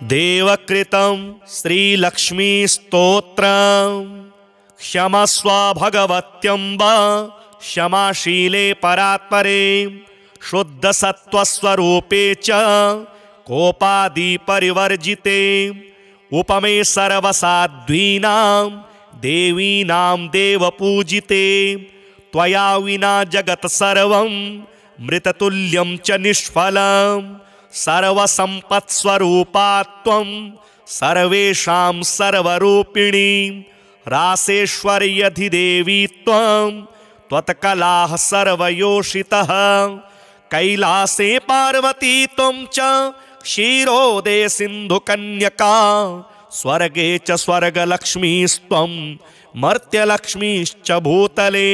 देवकृतं श्रीलक्ष्मी स्तोत्रम् क्षमस्व भगवत्यम्ब क्षमाशीले परात्परे शुद्धसत्त्वस्वरूपे च कोपादि परिवर्जिते उपमे सर्वसाध्वीनां देवीनां देवपूजिते त्वया विना जगत् सर्वं मृततुल्यं च निष्फलं सर्वसम्पत्स्वरूपा त्वं सर्वेषां सर्वरूपिणी रासेश्वर्यधिदेवी त्वं त्वत्कलाः सर्वयोषितः कैलासे पार्वती त्वं च क्षीरोदे सिन्धुकन्यका स्वर्गे च स्वर्गलक्ष्मीस्त्वं मर्त्यलक्ष्मीश्च भूतले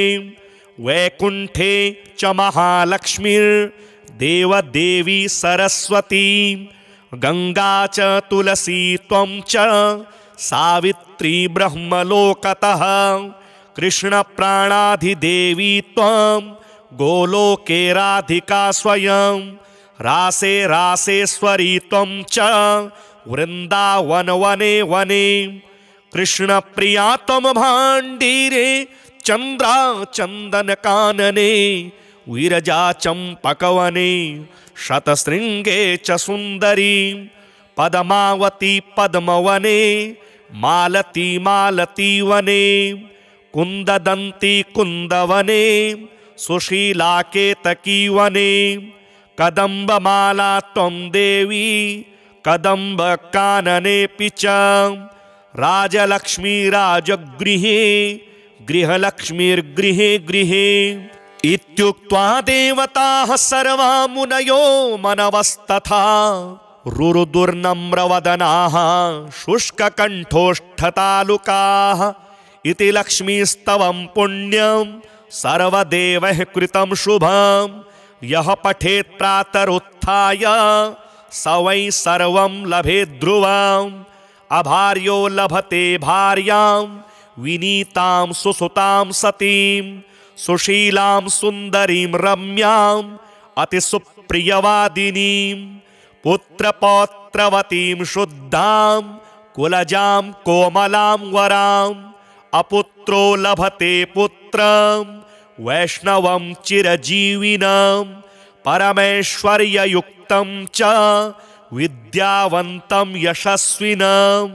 वैकुण्ठे च महालक्ष्मीर्देवदेवी सरस्वती गंगा च तुलसी त्वं च सावित्री ब्रह्मलोकतः कृष्णप्राणाधिदेवी त्वं गोलोके राधिका स्वयं रासे रासेश्वरी त्वं च वृंदावन वने वने कृष्णप्रिया त्वं भाण्डीरे चंद्रा चंदन कानने विरजा चंपकवने शतशृंगे च सुंदरी पद्मावती पद्मवने मालती मालती वने कुंददंती कुंदवने सुशीला केतकी वने कदम्बमाला त्वं देवी कदम्ब काननेऽपि च राजलक्ष्मी राजगृहे गृहलक्ष्मीर्गृहे गृहे इत्युक्त्वा देवताः सर्वा मुनयो मनवस्तथा रुरुदुर्नम्रवदनाः शुष्ककण्ठोष्ठतालुकाः इति लक्ष्मीस्तवं पुण्यं सर्वदेवैः कृतं शुभं यः पठेत् प्रातरुत्थाय स वै सर्वं लभेत् ध्रुवम् अभार्यो लभते भार्यां विनीतां सुसुतां सतीं सुशीलां सुन्दरीं रम्यां अतिसुप्रियवादिनीं पुत्रपौत्रवतीं शुद्धां कुलजां कोमलां वरां अपुत्रो लभते पुत्रं वैष्णवं चिरजीविनं परमैश्वर्ययुक्तं च विद्यावन्तं यशस्विनं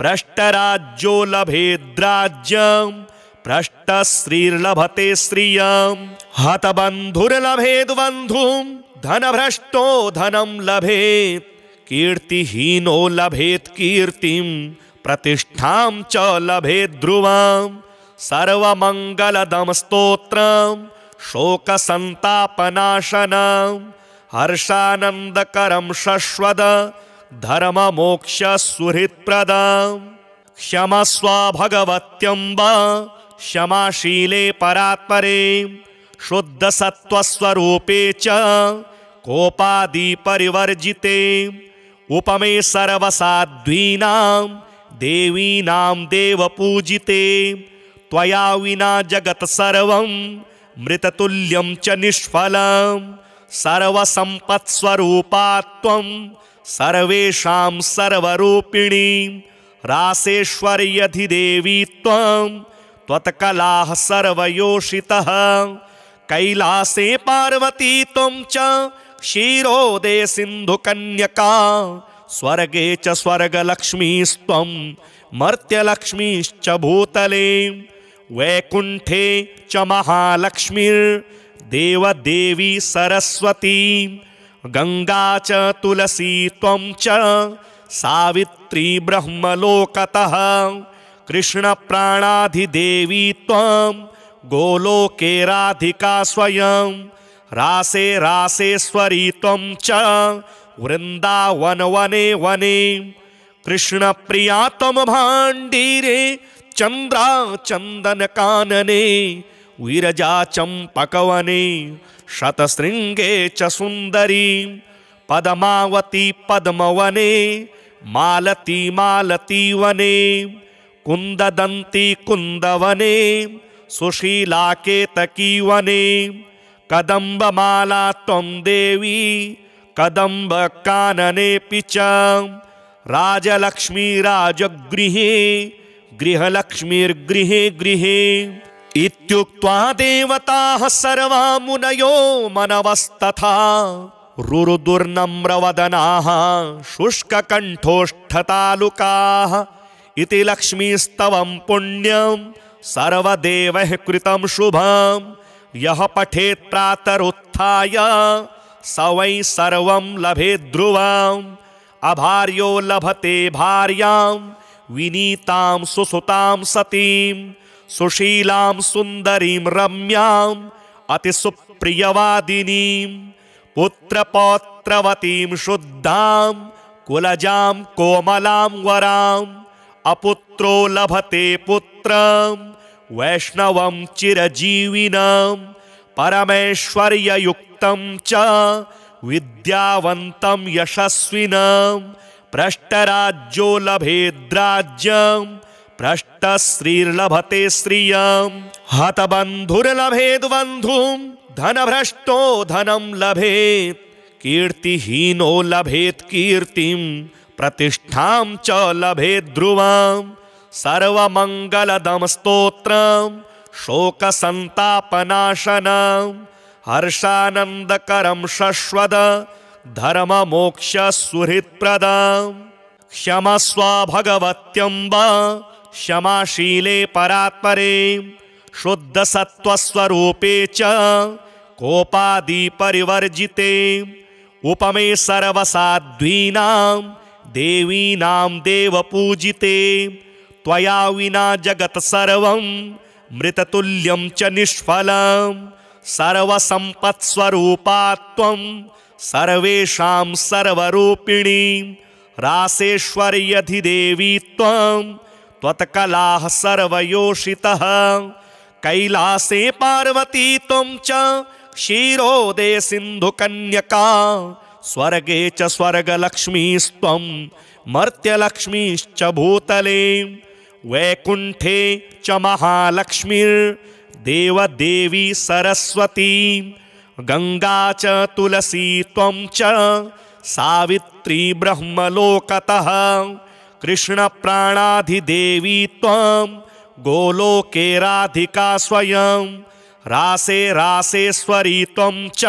भ्रष्टराज्यो लभेद्राज्यं भ्रष्टश्रीर्लभते श्रियं हतबन्धुर्लभेद् बन्धुं धनभ्रष्टो धनं लभेत् कीर्तिहीनो लभेत् कीर्तिं प्रतिष्ठां च लभेत् ध्रुवं सर्वमङ्गलदं स्तोत्रं शोकसन्तापनाशनं हर्षानन्दकरं शश्वद धर्ममोक्षसुहृत्प्रदं क्षमस्व भगवत्यम्ब क्षमाशीले परात्परे शुद्धसत्त्वस्वरूपे च कोपादि परिवर्जिते उपमे सर्वसाध्वीनां देवीनां देवपूजिते त्वया विना जगत् सर्वं मृततुल्यं च निष्फलं सर्वसम्पत्स्वरूपा त्वं सर्वेषां सर्वरूपिणी रासेश्वर्यधिदेवी त्वं त्वत्कलाः सर्वयोषितः कैलासे पार्वती त्वं च क्षीरोदे सिन्धुकन्यका स्वर्गे च स्वर्गलक्ष्मीस्त्वं मर्त्यलक्ष्मीश्च भूतले वैकुण्ठे च महालक्ष्मीर्देवदेवी सरस्वती गंगा च तुलसी त्वं च सावित्री ब्रह्मलोकतः कृष्णप्राणाधिदेवी त्वं गोलोके राधिका स्वयं रासे रासेश्वरी त्वं च वृंदावन वने वने कृष्णप्रिया त्वं भाण्डीरे चंद्रा चंदन कानने विरजा चंपकवने शतशृंगे च सुंदरी पद्मावती पद्मवने मालती मालती वने कुंददंती कुंदवने सुशीला केतकी वने कदम्बमाला त्वं देवी कदम्ब काननेऽपि च राजलक्ष्मी राजगृहे गृहलक्ष्मीर्गृहे गृहे इत्युक्त्वा देवताः सर्वा मुनयो मनवस्तथा रुरुदुर्नम्रवदनाः शुष्ककण्ठोष्ठतालुकाः इति लक्ष्मीस्तवं पुण्यं सर्वदेवैः कृतं शुभं यः पठेत् प्रातरुत्थाय स वै सर्वं लभेत् ध्रुवम् अभार्यो लभते भार्यां विनीतां सुसुतां सतीं सुशीलां सुन्दरीं रम्यां अतिसुप्रियवादिनीं पुत्रपौत्रवतीं शुद्धां कुलजां कोमलां वराम् अपुत्रो लभते पुत्रं वैष्णवं चिरजीविनं परमैश्वर्ययुक्तं च विद्यावन्तं यशस्विनं भ्रष्टराज्यो लभेद्राज्यं भ्रष्टश्रीर्लभते श्रियं हतबन्धुर्लभेद्बन्धुं धनभ्रष्टो धनं लभेत् कीर्तिहीनो लभेत् कीर्तिं प्रतिष्ठां च लभेत् ध्रुवम् सर्वमङ्गलदं स्तोत्रं शोकसन्तापनाशनं हर्षानन्दकरं शश्वद धर्ममोक्षसुहृत्प्रदं क्षमस्व भगवत्यम्ब क्षमाशीले परात्परे शुद्धसत्त्वस्वरूपे च कोपादिपरिवर्जिते उपमे सर्वसाध्वीनां देवीनां देवपूजिते त्वया विना जगत् सर्वं मृततुल्यं च निष्फलं सर्वसम्पत्स्वरूपा त्वं सर्वेषां सर्वरूपिणी रासेश्वर्यधिदेवी त्वं त्वत्कलाः सर्वयोषितः कैलासे पार्वती त्वं च क्षीरोदे सिन्धुकन्यका स्वर्गे च स्वर्गलक्ष्मीस्त्वं मर्त्यलक्ष्मीश्च भूतले वैकुण्ठे च महालक्ष्मीर्देवदेवी सरस्वती गंगा च तुलसी त्वं च सावित्री ब्रह्मलोकतः कृष्णप्राणाधिदेवी त्वं गोलोके राधिका स्वयं रासे रासेश्वरी त्वं च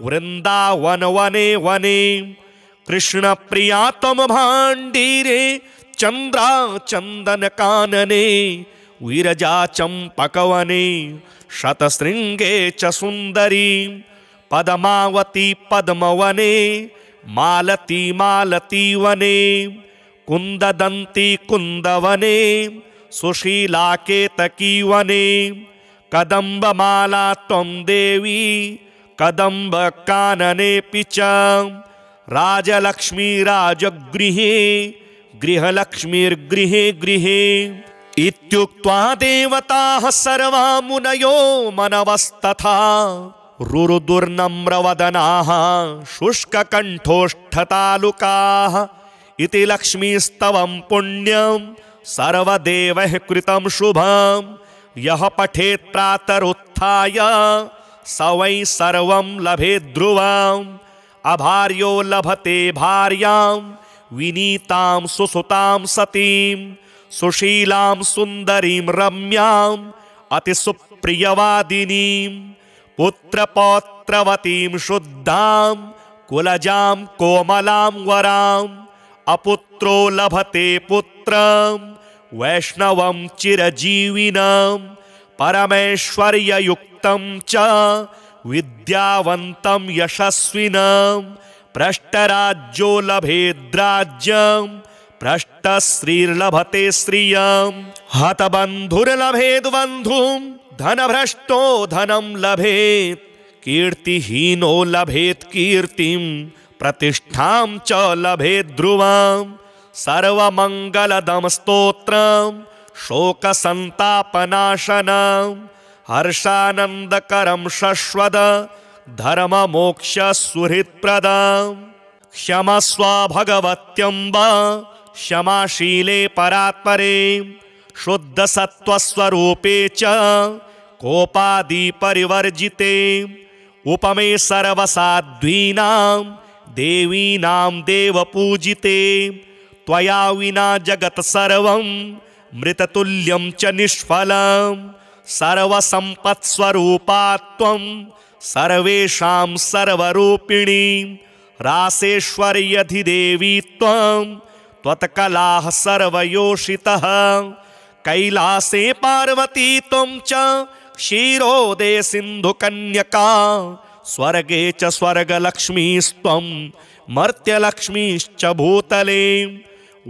वृंदावन वने वने कृष्णप्रिया त्वं भाण्डीरे चंद्रा चंदन कानने विरजा चंपकवने शतशृंगे च सुंदरी पद्मावती पद्मवने मालती मालती वने कुंददंती कुंदवने सुशीला केतकी वने कदम्बमाला त्वं देवी कदम्ब काननेऽपि च राजलक्ष्मी राजगृहे गृहलक्ष्मीर्गृहे गृहे इत्युक्त्वा देवताः सर्वा मुनयो मनवस्तथा रुरुदुर्नम्रवदनाः शुष्ककण्ठोष्ठतालुकाः इति लक्ष्मीस्तवं पुण्यं सर्वदेवैः कृतं शुभं यः पठेत् प्रातरुत्थाय स वै सर्वं लभेत् ध्रुवम् अभार्यो लभते भार्यां विनीतां सुसुतां सतीं सुशीलां सुन्दरीं रम्यां अतिसुप्रियवादिनीं पुत्रपौत्रवतीं शुद्धां कुलजां कोमलां वराम् अपुत्रो लभते पुत्रं वैष्णवं चिरजीविनं परमैश्वर्ययुक्तं च विद्यावन्तं यशस्विनं भ्रष्टराज्यो लभेद्राज्यं भ्रष्टश्रीर्लभते श्रियं हतबन्धुर्लभेद्बन्धुं धनभ्रष्टो धनं लभेत् कीर्तिहीनो लभेत् कीर्तिं प्रतिष्ठां च लभेत् ध्रुवम् सर्वमङ्गलदं स्तोत्रं शोकसन्तापनाशनं हर्षानन्दकरं शश्वद धर्ममोक्षसुहृत्प्रदं क्षमस्व भगवत्यम्ब क्षमाशीले परात्परे शुद्धसत्त्वस्वरूपे च कोपादिपरिवर्जिते उपमे सर्वसाध्वीनां देवीनां देवपूजिते त्वया विना जगत् सर्वं मृततुल्यं च निष्फलं सर्वसम्पत्स्वरूपा त्वं सर्वेषां सर्वरूपिणी रासेश्वर्यधिदेवी त्वं त्वत्कलाः सर्वयोषितः कैलासे पार्वती त्वं च क्षीरोदे सिन्धुकन्यका स्वर्गे च स्वर्गलक्ष्मीस्त्वं मर्त्यलक्ष्मीश्च भूतले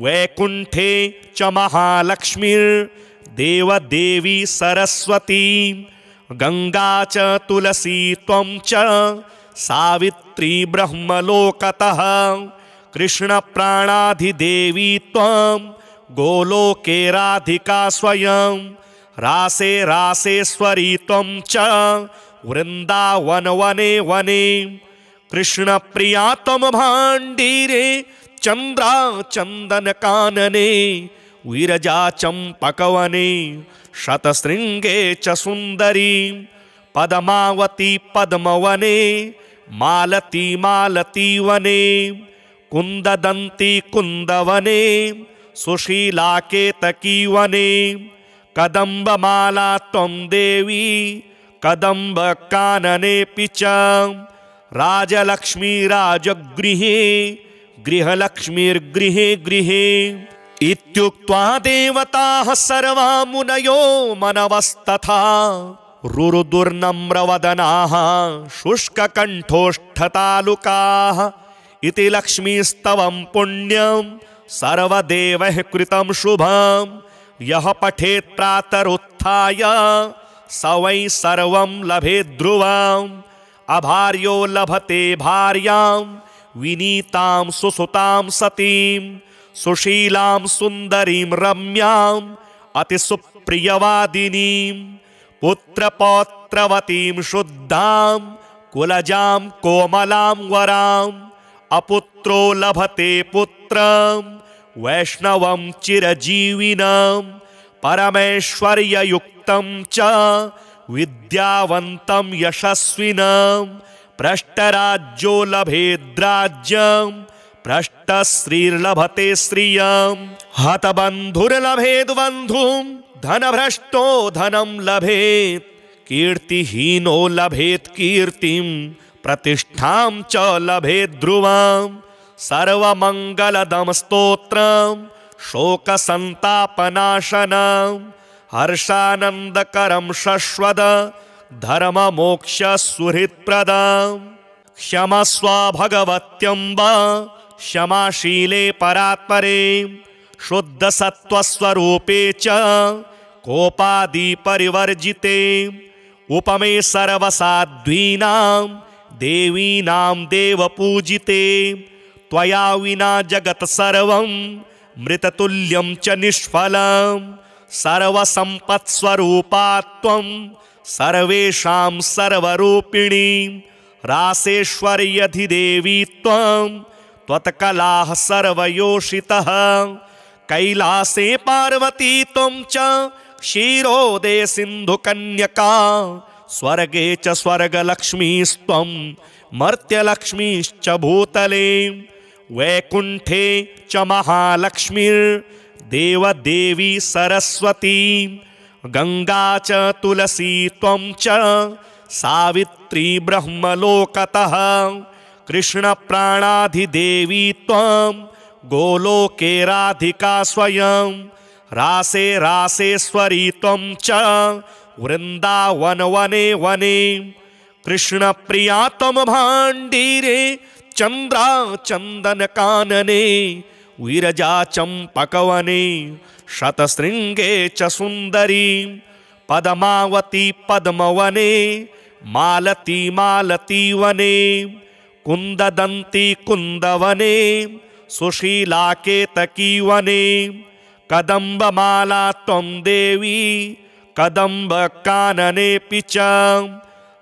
वैकुण्ठे च महालक्ष्मीर्देवदेवी सरस्वती गंगा च तुलसी त्वं च सावित्री ब्रह्मलोकतः कृष्णप्राणाधिदेवी त्वं गोलोके राधिका स्वयं रासे रासेश्वरी त्वं च वृंदावन वने वने कृष्णप्रिया त्वं भाण्डीरे चंद्रा चंदन कानने विरजा चंपकवने शतशृंगे च सुंदरी पद्मावती पद्मवने मालती मालती वने कुंददंती कुंदवने सुशीला केतकी वने कदम्बमाला त्वं देवी कदम्ब काननेऽपि च राजलक्ष्मी राजगृहे गृहलक्ष्मीर्गृहे गृहे इत्युक्त्वा देवताः सर्वा मुनयो मनवस्तथा रुरुदुर्नम्रवदनाः शुष्ककण्ठोष्ठतालुकाः इति लक्ष्मीस्तवं पुण्यं सर्वदेवैः कृतं शुभं यः पठेत् प्रातरुत्थाय स वै सर्वं लभेत् ध्रुवम् अभार्यो लभते भार्यां विनीतां सुसुतां सतीं सुशीलां सुन्दरीं रम्यां अतिसुप्रियवादिनीं पुत्रपौत्रवतीं शुद्धां कुलजां कोमलां वरां अपुत्रो लभते पुत्रं वैष्णवं चिरजीविनं परमैश्वर्ययुक्तं च विद्यावन्तं यशस्विनं भ्रष्टराज्यो लभेद्राज्यं भ्रष्टश्रीर्लभते श्रियं हतबन्धुर्लभेद् बन्धुं धनभ्रष्टो धनं लभेत् कीर्तिहीनो लभेत् कीर्तिं प्रतिष्ठां च लभेत् ध्रुवं सर्वमङ्गलदं स्तोत्रं शोकसन्तापनाशनं हर्षानन्दकरं शश्वद धर्ममोक्षसुहृत्प्रदं क्षमस्व भगवत्यम्ब क्षमाशीले परात्परे शुद्धसत्त्वस्वरूपे च कोपादिपरिवर्जिते उपमे सर्वसाध्वीनां देवीनां देवपूजिते त्वया विना जगत् सर्वं मृततुल्यं च निष्फलं सर्वसम्पत्स्वरूपा त्वं सर्वेषां सर्वरूपिणी रासेश्वर्यधिदेवी त्वं त्वत्कलाः सर्वयोषितः कैलासे पार्वती त्वं च क्षीरोदे सिन्धुकन्यका स्वर्गे च स्वर्गलक्ष्मीस्त्वं मर्त्यलक्ष्मीश्च भूतले वैकुण्ठे च महालक्ष्मीर्देवदेवी सरस्वती गंगा च तुलसी त्वं च सावित्री ब्रह्मलोकतः कृष्णप्राणाधिदेवी त्वं गोलोके राधिका स्वयं रासे रासेश्वरी त्वं च वृंदावन वने वने कृष्णप्रिया त्वं भाण्डीरे चंद्रा चंदन कानने विरजा चंपकवने शतशृंगे च सुंदरी पद्मावती पद्मवने मालती मालती वने कुंददंती कुंदवने सुशीला केतकी वने कदम्बमाला त्वं देवी कदम्ब काननेऽपि च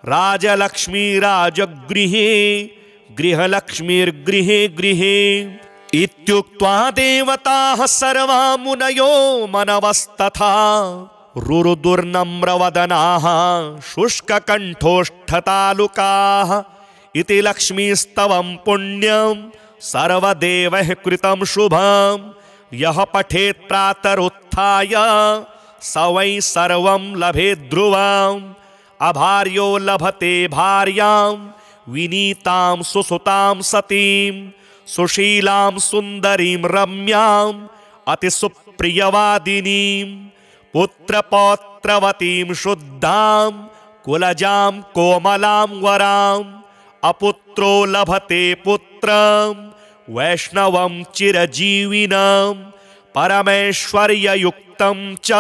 राजलक्ष्मी राजगृहे गृहलक्ष्मीर्गृहे गृहे इत्युक्त्वा देवताः सर्वा मुनयो मनवस्तथा रुरुदुर्नम्रवदनाः शुष्ककण्ठोष्ठतालुकाः इति लक्ष्मीस्तवं पुण्यं सर्वदेवैः कृतं शुभं यः पठेत् प्रातरुत्थाय स वै सर्वं लभेत् ध्रुवम् अभार्यो लभते भार्यां विनीतां सुसुतां सतीं सुशीलां सुन्दरीं रम्यां अतिसुप्रियवादिनीं पुत्रपौत्रवतीं शुद्धां कुलजां कोमलां वराम् अपुत्रो लभते पुत्रं वैष्णवं चिरजीविनं परमेश्वर्ययुक्तं च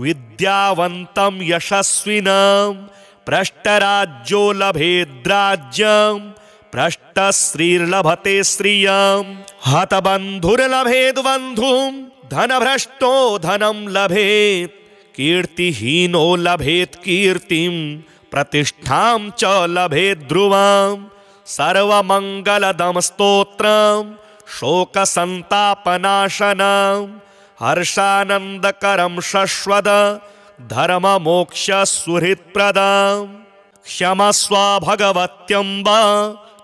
विद्यावन्तं यशस्विनं भ्रष्टराज्यो लभेद्राज्यं भ्रष्टस्त्रीर्लभते श्रियं हतबन्धुर्लभेद्बन्धुं धनभ्रष्टो धनं लभेत् कीर्तिहीनो लभेत् कीर्तिं प्रतिष्ठां च लभेत् ध्रुवम् सर्वमङ्गलदं स्तोत्रं शोकसन्तापनाशनं हर्षानन्दकरं शश्वद धर्ममोक्षसुहृत्प्रदं क्षमस्व भगवत्यम्ब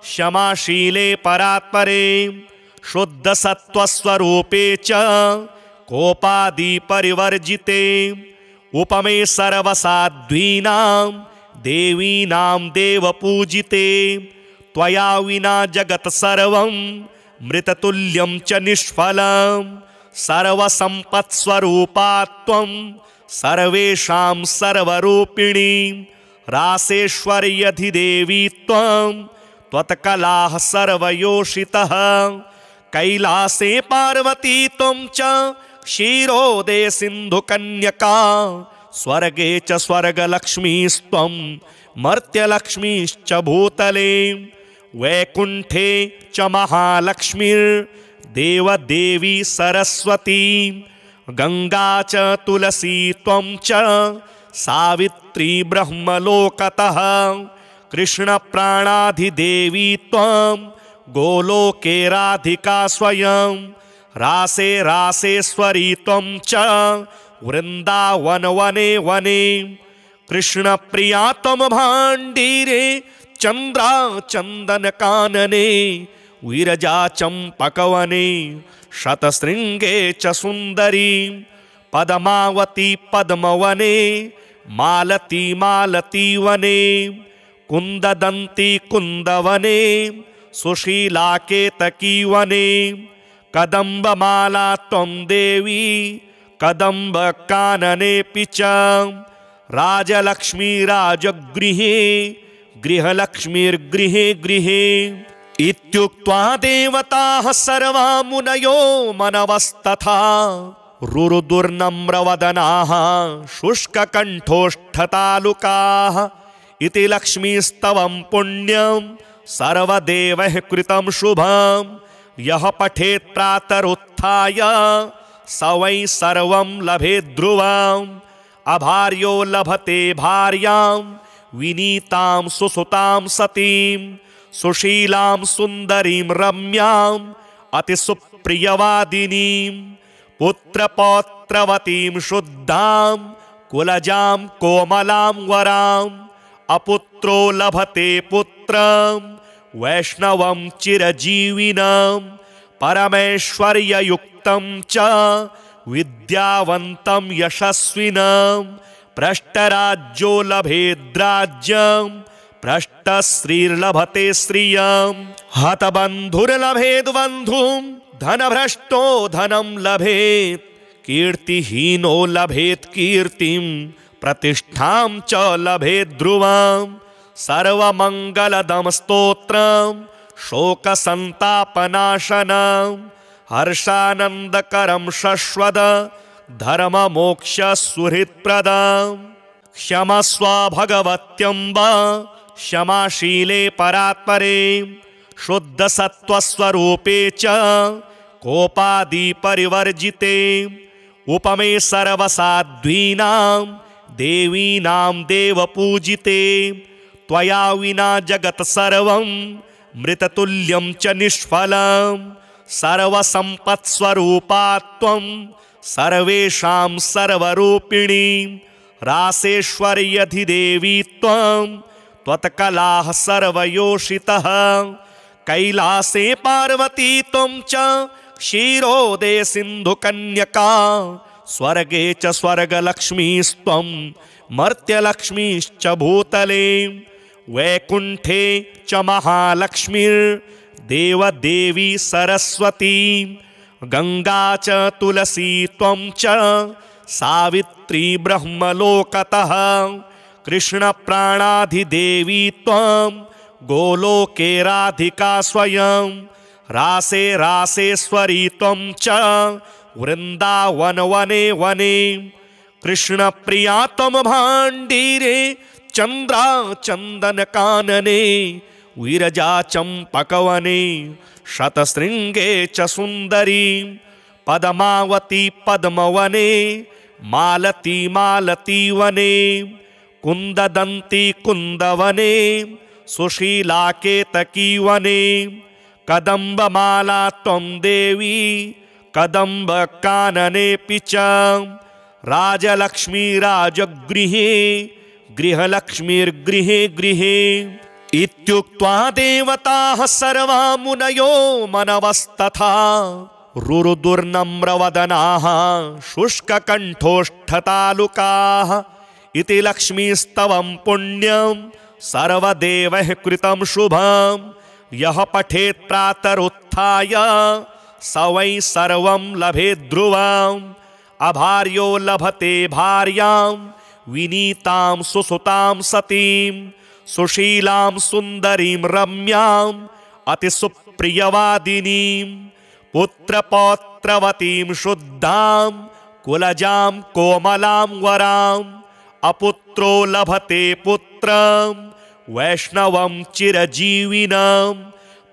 क्षमाशीले परात्परे शुद्धसत्त्वस्वरूपे च कोपादिपरिवर्जिते उपमे सर्वसाध्वीनां देवीनां देवपूजिते त्वया विना जगत् सर्वं मृततुल्यं च निष्फलं सर्वसम्पत्स्वरूपा त्वं सर्वेषां सर्वरूपिणी रासेश्वर्यधिदेवी त्वं त्वत्कलाः सर्वयोषितः कैलासे पार्वती त्वं च क्षीरोदे सिन्धुकन्यका स्वर्गे च स्वर्गलक्ष्मीस्त्वं मर्त्यलक्ष्मीश्च भूतले वैकुण्ठे च महालक्ष्मीर्देवदेवी सरस्वती गंगा च तुलसी त्वं च सावित्री ब्रह्मलोकतः कृष्णप्राणाधिदेवी त्वं गोलोके राधिका स्वयं रासे रासेश्वरी त्वं च वृंदावन वने वने कृष्णप्रिया त्वं भाण्डीरे चंद्रा चंदन कानने विरजा चंपकवने शतशृंगे च सुंदरी पद्मावती पद्मवने मालती मालती वने कुंददंती कुंदवने सुशीला केतकी वने कदम्बमाला त्वं देवी कदम्ब काननेऽपि च राजलक्ष्मी राजगृहे गृहलक्ष्मीर्गृहे गृहे इत्युक्त्वा देवताः सर्वा मुनयो मनवस्तथा रुरुदुर्नम्रवदनाः शुष्ककण्ठोष्ठतालुकाः इति लक्ष्मीस्तवं पुण्यं सर्वदेवैः कृतं शुभं यः पठेत् प्रातरुत्थाय स वै सर्वं लभेत् ध्रुवम् अभार्यो लभते भार्यां विनीतां सुसुतां सतीं सुशीलां सुन्दरीं रम्यां अतिसुप्रियवादिनीं पुत्रपौत्रवतीं शुद्धां कुलजां कोमलां वराम् अपुत्रो लभते पुत्रं वैष्णवं चिरजीविनं परमेश्वर्ययुक्तं च विद्यावन्तं यशस्विनं भ्रष्टराज्यो लभेद्राज्यं भ्रष्टस्त्रीर्लभते श्रियं हतबन्धुर्लभेद्बन्धुं धनभ्रष्टो धनं लभेत् कीर्तिहीनो लभेत् कीर्तिं प्रतिष्ठां च लभेत् ध्रुवम् सर्वमङ्गलदं स्तोत्रं शोकसन्तापनाशनं हर्षानन्दकरं शश्वद धर्ममोक्षसुहृत्प्रदं क्षमस्व भगवत्यम्ब क्षमाशीले परात्परे शुद्धसत्त्वस्वरूपे च कोपादिपरिवर्जिते उपमे सर्वसाध्वीनां देवीनां देवपूजिते त्वया विना जगत् सर्वं मृततुल्यं च निष्फलं सर्वसम्पत्स्वरूपा त्वं सर्वेषां सर्वरूपिणी रासेश्वर्यधिदेवी त्वं त्वत्कलाः सर्वयोषितः कैलासे पार्वती त्वं च क्षीरोदे सिन्धुकन्यका स्वर्गे च स्वर्गलक्ष्मीस्त्वं मर्त्यलक्ष्मीश्च भूतले वैकुण्ठे च महालक्ष्मीर्देवदेवी सरस्वती गंगा च तुलसी त्वं च सावित्री ब्रह्मलोकतः कृष्ण प्राणाधिदेवी त्वं गोलोके राधिका स्वयं रासे रासेश्वरी त्वं च वृंदावन वने वने कृष्ण प्रिया त्वं भाण्डीरे चंद्रा चंदन कानने विरजा चंपकवने शतशृंगे च सुंदरी पद्मावती पद्मवने मालती मालती वने कुंददंती कुंदवने सुशीला केतकी वने कदम्बमाला त्वं देवी कदम्ब काननेऽपि च राजलक्ष्मी राजगृहे गृहलक्ष्मीर्गृहे गृहे इत्युक्त्वा देवताः सर्वा मुनयो मनवस्तथा रुरुदुर्नम्रवदनाः शुष्ककण्ठोष्ठतालुकाः इति लक्ष्मीस्तवं पुण्यं सर्वदेवैः कृतं शुभं यः पठेत् प्रातरुत्थाय स वै सर्वं लभेत् ध्रुवम् अभार्यो लभते भार्यां विनीतां सुसुतां सतीं सुशीलां सुन्दरीं रम्यां अतिसुप्रियवादिनीं पुत्रपौत्रवतीं शुद्धां कुलजां कोमलां वराम् अपुत्रो लभते पुत्रं वैष्णवं चिरजीविनं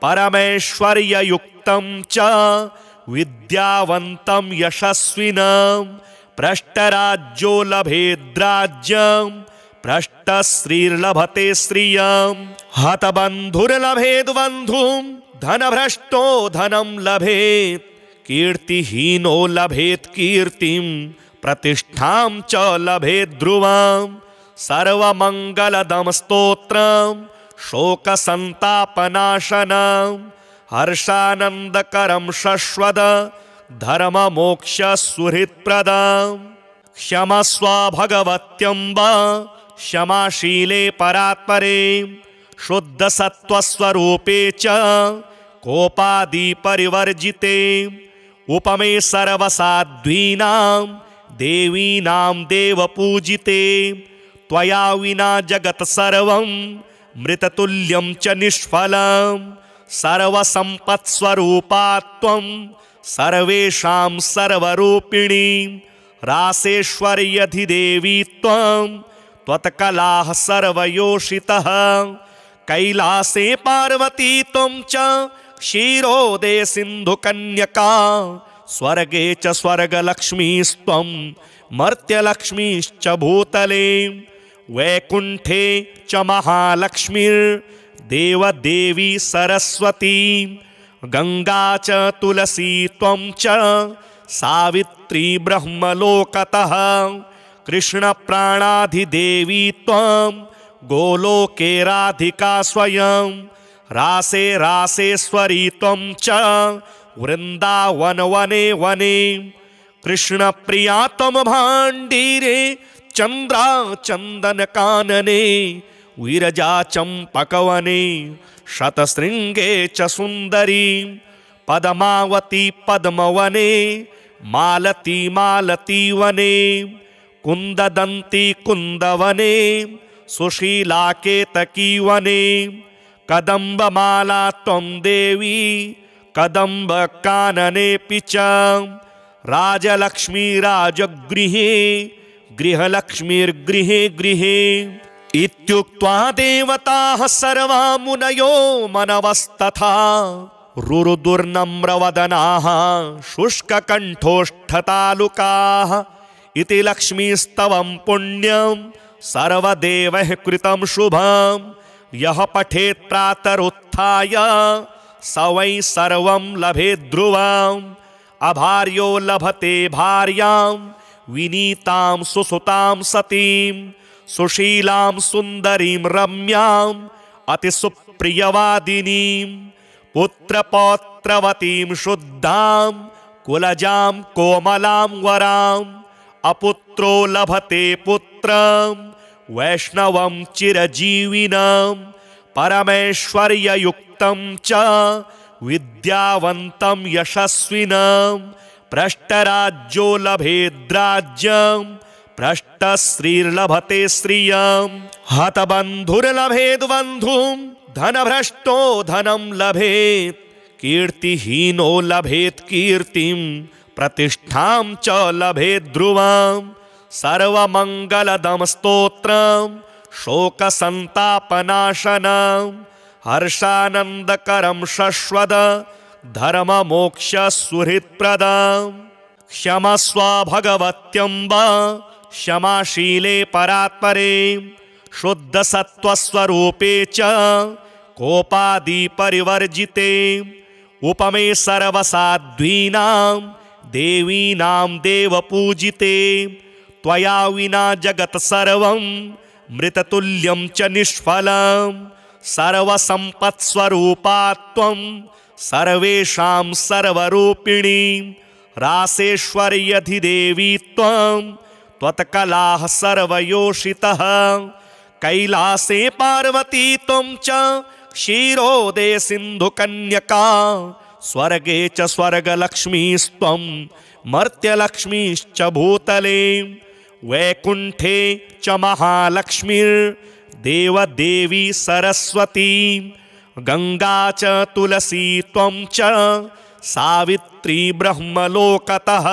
परमैश्वर्ययुक्तं च विद्यावन्तं यशस्विनं भ्रष्टराज्यो लभेद्राज्यं भ्रष्टश्रीर्लभते श्रियं हतबन्धुर्लभेद्बन्धुं धनभ्रष्टो धनं लभेत् कीर्तिहीनो लभेत् कीर्तिं प्रतिष्ठां च लभेत् ध्रुवं सर्वमङ्गलदं स्तोत्रं शोकसन्तापनाशनं हर्षानन्दकरं शश्वद धर्ममोक्षसुहृत्प्रदं क्षमस्व भगवत्यम्ब क्षमाशीले परात्परे शुद्धसत्त्वस्वरूपे च कोपादिपरिवर्जिते उपमे सर्वसाध्वीनां देवीनां देवपूजिते त्वया विना जगत् सर्वं मृततुल्यं च निष्फलं सर्वसम्पत्स्वरूपा त्वं सर्वेषां सर्वरूपिणी रासेश्वर्यधिदेवी त्वं त्वत्कलाः सर्वयोषितः कैलासे पार्वती त्वं च क्षीरोदे सिन्धुकन्यका स्वर्गे च स्वर्गलक्ष्मीस्त्वं मर्त्यलक्ष्मीश्च भूतले वैकुण्ठे च महालक्ष्मीर्देवदेवी सरस्वती गंगा च तुलसी त्वं च सावित्री ब्रह्मलोकतः कृष्ण प्राणाधिदेवी त्वं गोलोके राधिका स्वयं रासे रासेश्वरी त्वं च वृंदावन वने वने कृष्ण प्रिया त्वं भाण्डीरे चंद्रा चंदन कानने विरजा चंपकवने शतशृंगे च सुंदरी पद्मावती पद्मवने मालती मालती वने कुंददंती कुंदवने सुशीला केतकी वने कदम्बमाला त्वं देवी कदम्ब काननेऽपि च राजलक्ष्मी राजगृहे गृहलक्ष्मीर्गृहे गृहे इत्युक्त्वा देवताः सर्वा मुनयो मनवस्तथा रुरुदुर्नम्रवदनाः शुष्ककण्ठोष्ठतालुकाः इति लक्ष्मीस्तवं पुण्यं सर्वदेवैः कृतं शुभं यः पठेत् प्रातरुत्थाय स वै सर्वं लभेत् ध्रुवम् अभार्यो लभते भार्यां विनीतां सुसुतां सतीं सुशीलां सुन्दरीं रम्यां अतिसुप्रियवादिनीं पुत्रपौत्रवतीं शुद्धां कुलजां कोमलां वरां अपुत्रो लभते पुत्रं वैष्णवं चिरजीविनं परमेश्वर्ययुक्तं च विद्यावन्तं यशस्विनं भ्रष्टराज्यो लभेद्राज्यं भ्रष्टश्रीर्लभते श्रियं हतबन्धुर्लभेद्बन्धुं धनभ्रष्टो धनं लभेत् कीर्तिहीनो लभेत् कीर्तिं प्रतिष्ठां च लभेत् ध्रुवं सर्वमङ्गलदं स्तोत्रं शोकसन्तापनाशनं हर्षानन्दकरं शश्वद धर्ममोक्षसुहृत्प्रदं क्षमस्व भगवत्यम्ब क्षमाशीले परात्परे शुद्धसत्त्वस्वरूपे च कोपादिपरिवर्जिते उपमे सर्वसाध्वीनां देवीनां देवपूजिते त्वया विना जगत् सर्वं मृततुल्यं च निष्फलं सर्वसम्पत्स्वरूपा त्वं सर्वेषां सर्वरूपिणी रासेश्वर्यधिदेवी त्वं त्वत्कलाः सर्वयोषितः कैलासे पार्वती त्वं च क्षीरोदे सिन्धुकन्यका स्वर्गे च स्वर्गलक्ष्मीस्त्वं मर्त्यलक्ष्मीश्च भूतले वैकुण्ठे च महालक्ष्मीर्देवदेवी सरस्वती गंगा च तुलसी त्वं च सावित्री ब्रह्मलोकतः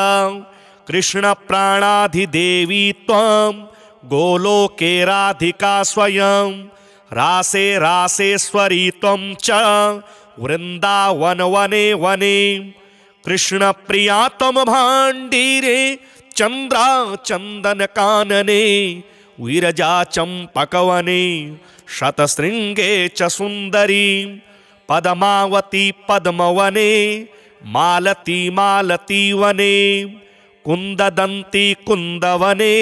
कृष्णप्राणाधिदेवी त्वं गोलोके राधिका स्वयं रासे रासेश्वरी त्वं च वृंदावन वने वने कृष्णप्रिया त्वं भाण्डीरे चंद्रा चंदन कानने विरजा चंपकवने शतशृंगे च सुंदरी पद्मावती पद्मवने मालती मालती वने कुंददंती कुंदवने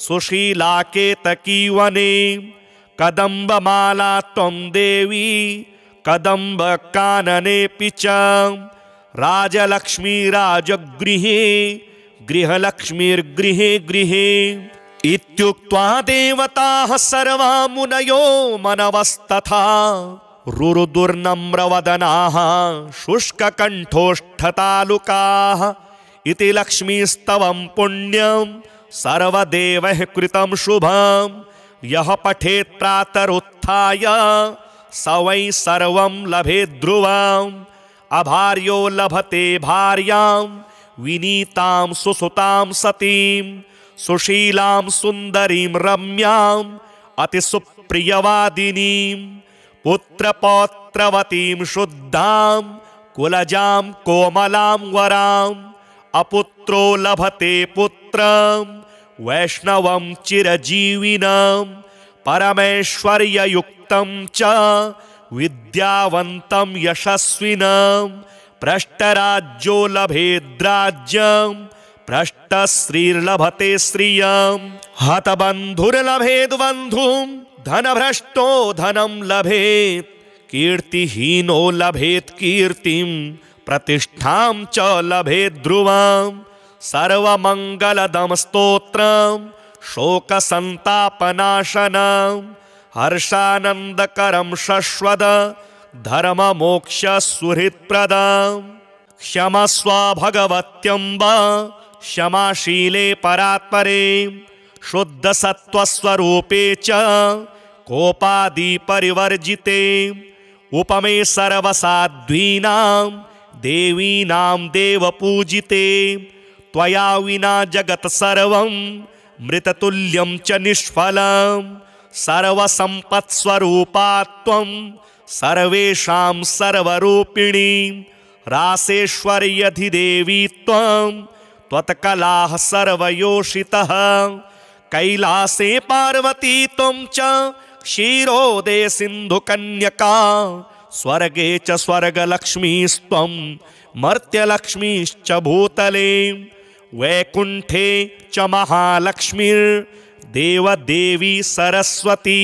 सुशीला केतकी वने कदम्बमाला त्वं देवी कदम्ब काननेऽपि च राजलक्ष्मी राजगृहे गृहलक्ष्मीर्गृहे गृहे इत्युक्त्वा देवताः सर्वा मुनयो मनवस्तथा रुरुदुर्नम्रवदनाः शुष्ककण्ठोष्ठतालुकाः इति लक्ष्मीस्तवं पुण्यं सर्वदेवैः कृतं शुभं यः पठेत् प्रातरुत्थाय स वै सर्वं लभेत् ध्रुवम् अभार्यो लभते भार्यां विनीतां सुसुतां सतीं सुशीलां सुन्दरीं रम्यां अतिसुप्रियवादिनीं पुत्रपौत्रवतीं शुद्धां कुलजां कोमलां वरां अपुत्रो लभते पुत्रं वैष्णवं चिरजीविनं परमेश्वर्ययुक्तं च विद्यावन्तं यशस्विनं भ्रष्टराज्यो लभेद्राज्यं भ्रष्टश्रीर्लभते श्रियं हतबन्धुर्लभेद्बन्धुं धनभ्रष्टो धनं लभेत् कीर्तिहीनो लभेत् कीर्तिं प्रतिष्ठां च लभेत् ध्रुवं सर्वमङ्गलदं स्तोत्रं शोकसन्तापनाशनं हर्षानन्दकरं शश्वद धर्ममोक्षसुहृत्प्रदं क्षमस्व भगवत्यम्ब क्षमाशीले परात्परे शुद्धसत्त्वस्वरूपे च कोपादिपरिवर्जिते उपमे सर्वसाध्वीनां देवीनां देवपूजिते त्वया विना जगत् सर्वं मृततुल्यं च निष्फलं सर्वसम्पत्स्वरूपा त्वं सर्वेषां सर्वरूपिणी रासेश्वर्यधिदेवी त्वं त्वत्कलाः सर्वयोषितः कैलासे पार्वती त्वं च क्षीरोदे सिन्धुकन्यका स्वर्गे च स्वर्गलक्ष्मीस्त्वं मर्त्यलक्ष्मीश्च भूतले वैकुण्ठे च महालक्ष्मीर्देवदेवी सरस्वती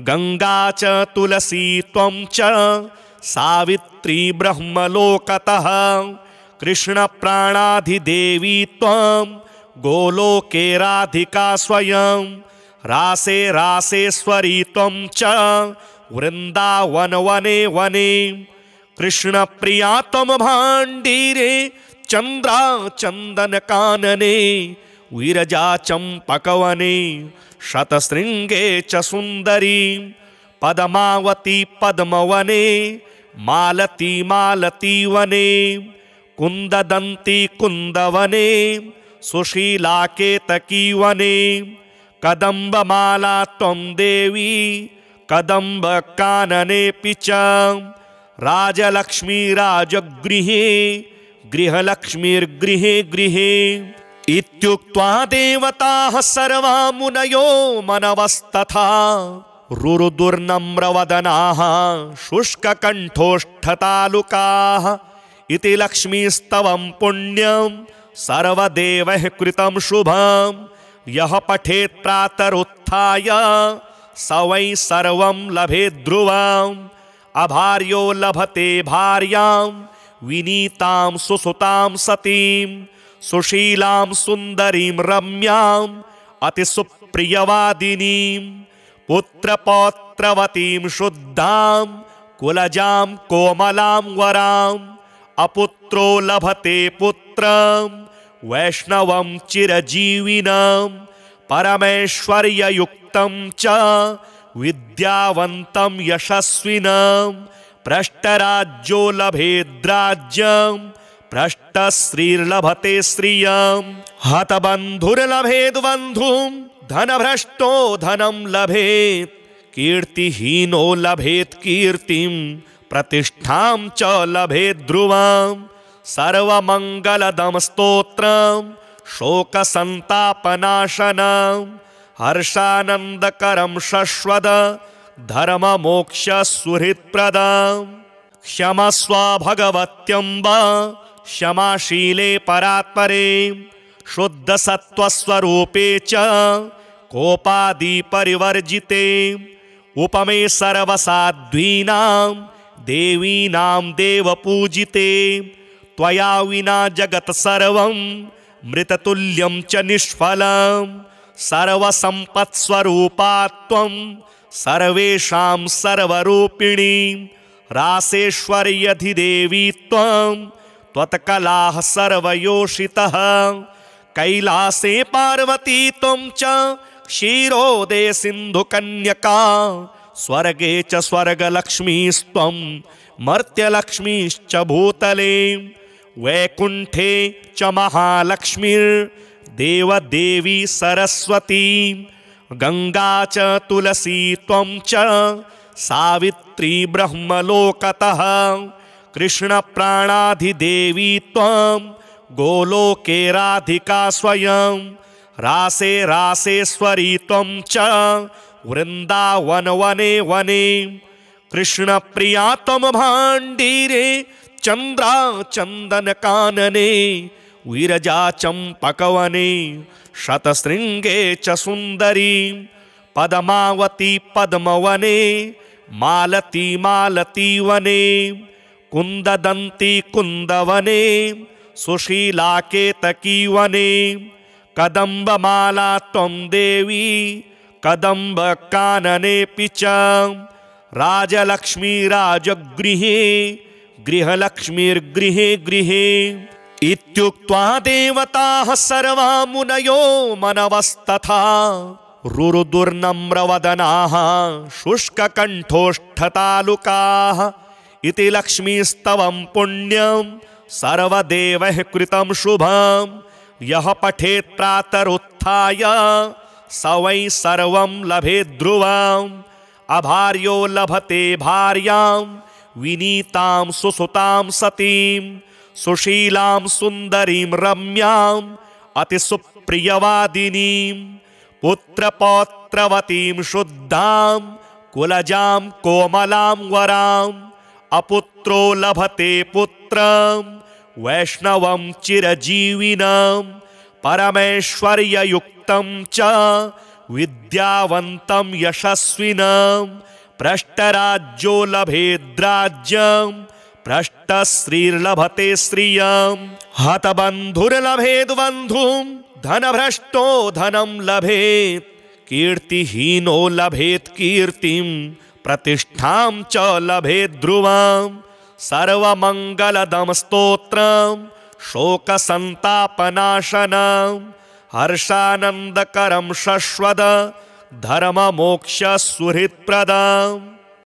गंगा च तुलसी त्वं च सावित्री सावित्री ब्रह्मलोकतः कृष्ण प्राणाधिदेवी त्वं गोलोके राधिका स्वयं रासे रासेश्वरी त्वं च वृंदावन वने वने कृष्ण प्रिया त्वं भाण्डीरे चंद्रा चंदन कानने विरजा चंपकवने शतशृंगे च सुंदरी पद्मावती पद्मवने मालती मालती वने कुंददंती कुंदवने सुशीला केतकी वने कदम्बमाला त्वं देवी कदम्ब काननेऽपि च राजलक्ष्मी राजगृहे गृहलक्ष्मीर्गृहे गृहे इत्युक्त्वा देवताः सर्वा मुनयो मनवस्तथा रुरुदुर्नम्रवदनाः शुष्ककण्ठोष्ठतालुकाः इति लक्ष्मीस्तवं पुण्यं सर्वदेवैः कृतं शुभं यः पठेत् प्रातरुत्थाय स वै सर्वं लभेत् ध्रुवम् अभार्यो लभते भार्यां विनीतां सुसुतां सतीं सुशीलां सुन्दरीं रम्यां अतिसुप्रियवादिनीं पुत्रपौत्रवतीं शुद्धां कुलजां कोमलां वराम् अपुत्रो लभते पुत्रं वैष्णवं चिरजीविनं परमैश्वर्ययुक्तं च विद्यावन्तं यशस्विनं भ्रष्टराज्यो लभेद्राज्यं भ्रष्टश्रीर्लभते श्रियं हतबन्धुर्लभेद्बन्धुं धनभ्रष्टो धनं लभेत् कीर्तिहीनो लभेत् कीर्तिं प्रतिष्ठां च लभेत् ध्रुवं सर्वमङ्गलदं स्तोत्रं शोकसन्तापनाशनं हर्षानन्दकरं शश्वद धर्ममोक्षसुहृत्प्रदं क्षमस्व भगवत्यम्ब क्षमाशीले परात्परे शुद्धसत्त्वस्वरूपे च कोपादिपरिवर्जिते उपमे सर्वसाध्वीनां देवीनां देवपूजिते त्वया विना जगत् सर्वं मृततुल्यं च निष्फलं सर्वसम्पत्स्वरूपा त्वं सर्वेषां सर्वरूपिणी रासेश्वर्यधिदेवी त्वं त्वत्कलाः सर्वयोषितः कैलासे पार्वती त्वं च क्षीरोदे सिन्धुकन्यका स्वर्गे च स्वर्गलक्ष्मीस्त्वं मर्त्यलक्ष्मीश्च भूतले वैकुण्ठे च महालक्ष्मीर्देवदेवी सरस्वती गंगा च तुलसी त्वं च सावित्री ब्रह्मलोकतः कृष्ण प्राणाधिदेवी त्वं गोलोके राधिका स्वयं रासे रासेश्वरी त्वं च वृंदावन वने वने कृष्ण प्रिया त्वं भाण्डीरे चंद्रा चंदन कानने विरजा चंपकवने शतशृंगे च सुंदरी पद्मावती पद्मवने मालती मालती वने कुंददंती कुंदवने सुशीला केतकी वने कदम्बमाला त्वं देवी कदम्ब काननेऽपि च राजलक्ष्मी राजगृहे गृहलक्ष्मीर्गृहे गृहे इत्युक्त्वा देवताः सर्वा मुनयो मनवस्तथा रुरुदुर्नम्रवदनाः शुष्ककण्ठोष्ठतालुकाः इति लक्ष्मीस्तवं पुण्यं सर्वदेवैः कृतं शुभं यः पठेत् प्रातरुत्थाय स वै सर्वं लभेत् ध्रुवम् अभार्यो लभते भार्यां विनीतां सुसुतां सतीं सुशीलां सुन्दरीं रम्यां अतिसुप्रियवादिनीं पुत्रपौत्रवतीं शुद्धां कुलजां कोमलां वराम् अपुत्रो लभते पुत्रं वैष्णवं चिरजीविनं परमैश्वर्ययुक्तं च विद्यावन्तं यशस्विनं भ्रष्टराज्यो लभेद्राज्यं भ्रष्टश्रीर्लभते श्रियं हतबन्धुर्लभेद् बन्धुं धनभ्रष्टो धनं लभेत् कीर्तिहीनो लभेत् कीर्तिं प्रतिष्ठां च लभेत् ध्रुवं सर्वमङ्गलदं स्तोत्रं शोकसन्तापनाशनं हर्षानन्दकरं शश्वत धर्ममोक्षसुहृत्प्रदम्